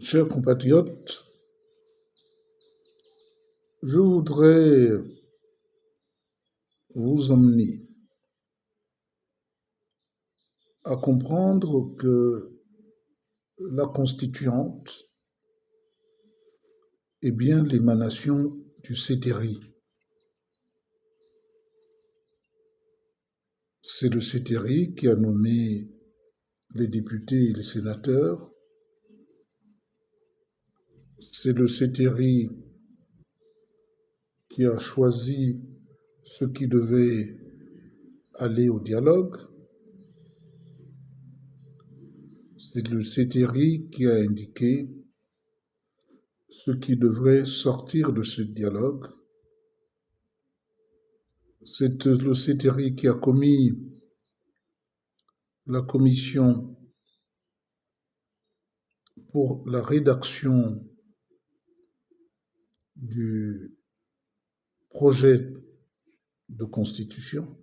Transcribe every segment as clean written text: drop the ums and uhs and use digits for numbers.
Chers compatriotes, je voudrais vous emmener à comprendre que la constituante est bien l'émanation du Céteri. C'est le Céteri qui a nommé les députés et les sénateurs. C'est le Céteri qui a choisi ceux qui devaient aller au dialogue. C'est le Céteri qui a indiqué ceux qui devraient sortir de ce dialogue. C'est le Céteri qui a commis la commission pour la rédaction du projet de constitution.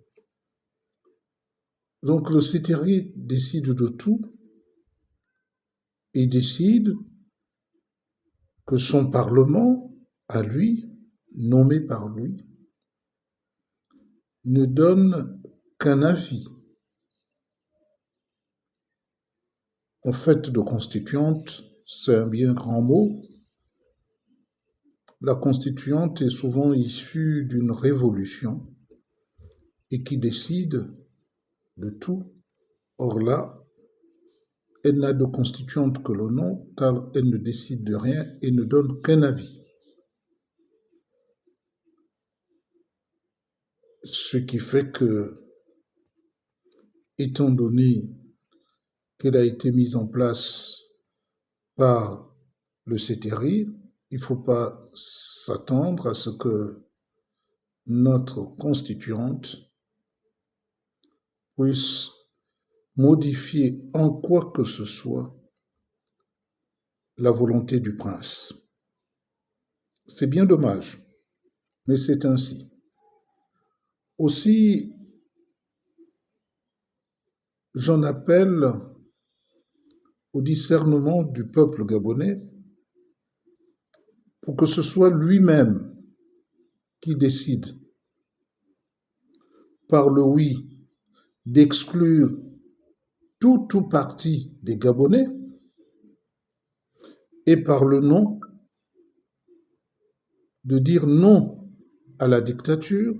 Donc le Céteri décide de tout et décide que son Parlement, à lui, nommé par lui, ne donne qu'un avis. En fait, de constituante, c'est un bien grand mot. La constituante est souvent issue d'une révolution et qui décide de tout. Or là, elle n'a de constituante que le nom, car elle ne décide de rien et ne donne qu'un avis. Ce qui fait que, étant donné qu'elle a été mise en place par le Céteri, il ne faut pas s'attendre à ce que notre constituante puisse modifier en quoi que ce soit la volonté du prince. C'est bien dommage, mais c'est ainsi. Aussi, j'en appelle au discernement du peuple gabonais pour que ce soit lui-même qui décide, par le oui, d'exclure tout parti des Gabonais et par le non, de dire non à la dictature,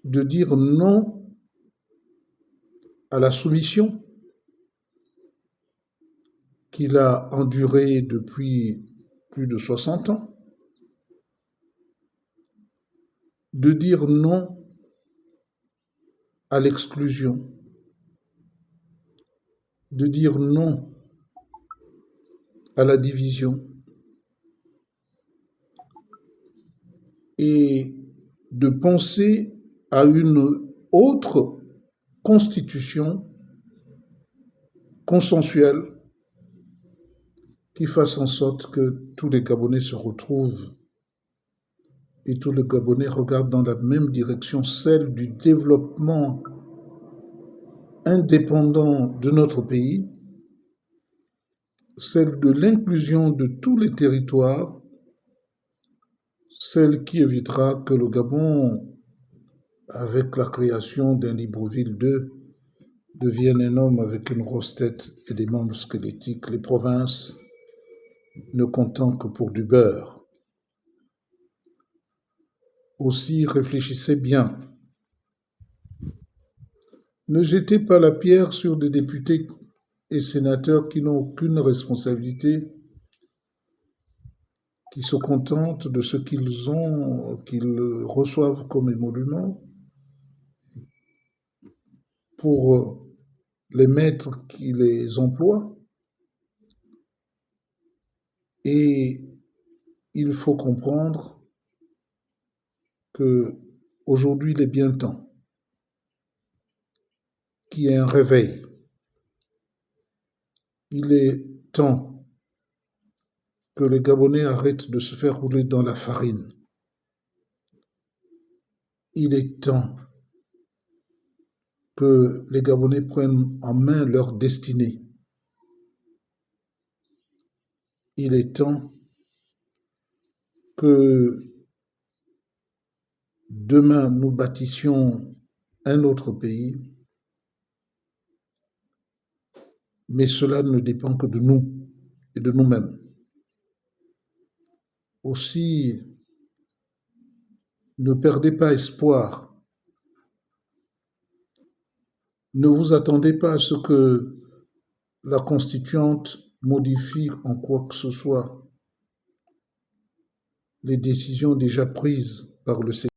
de dire non à la soumission qu'il a endurée depuis plus de 60 ans, de dire non à l'exclusion, de dire non à la division et de penser à une autre constitution consensuelle qui fasse en sorte que tous les Gabonais se retrouvent et tous les Gabonais regardent dans la même direction, celle du développement indépendant de notre pays, celle de l'inclusion de tous les territoires, celle qui évitera que le Gabon, avec la création d'un Libreville 2, devienne un homme avec une grosse tête et des membres squelettiques, les provinces ne comptant que pour du beurre. Aussi, réfléchissez bien. Ne jetez pas la pierre sur des députés et sénateurs qui n'ont aucune responsabilité, qui se contentent de ce qu'ils ont, qu'ils reçoivent comme émolument, pour les maîtres qui les emploient. Et il faut comprendre qu'aujourd'hui, il est bien temps qu'il y ait un réveil. Il est temps que les Gabonais arrêtent de se faire rouler dans la farine. Il est temps que les Gabonais prennent en main leur destinée. Il est temps que demain nous bâtissions un autre pays, mais cela ne dépend que de nous et de nous-mêmes. Aussi, ne perdez pas espoir. Ne vous attendez pas à ce que la constituante modifie en quoi que ce soit les décisions déjà prises par le Sénat.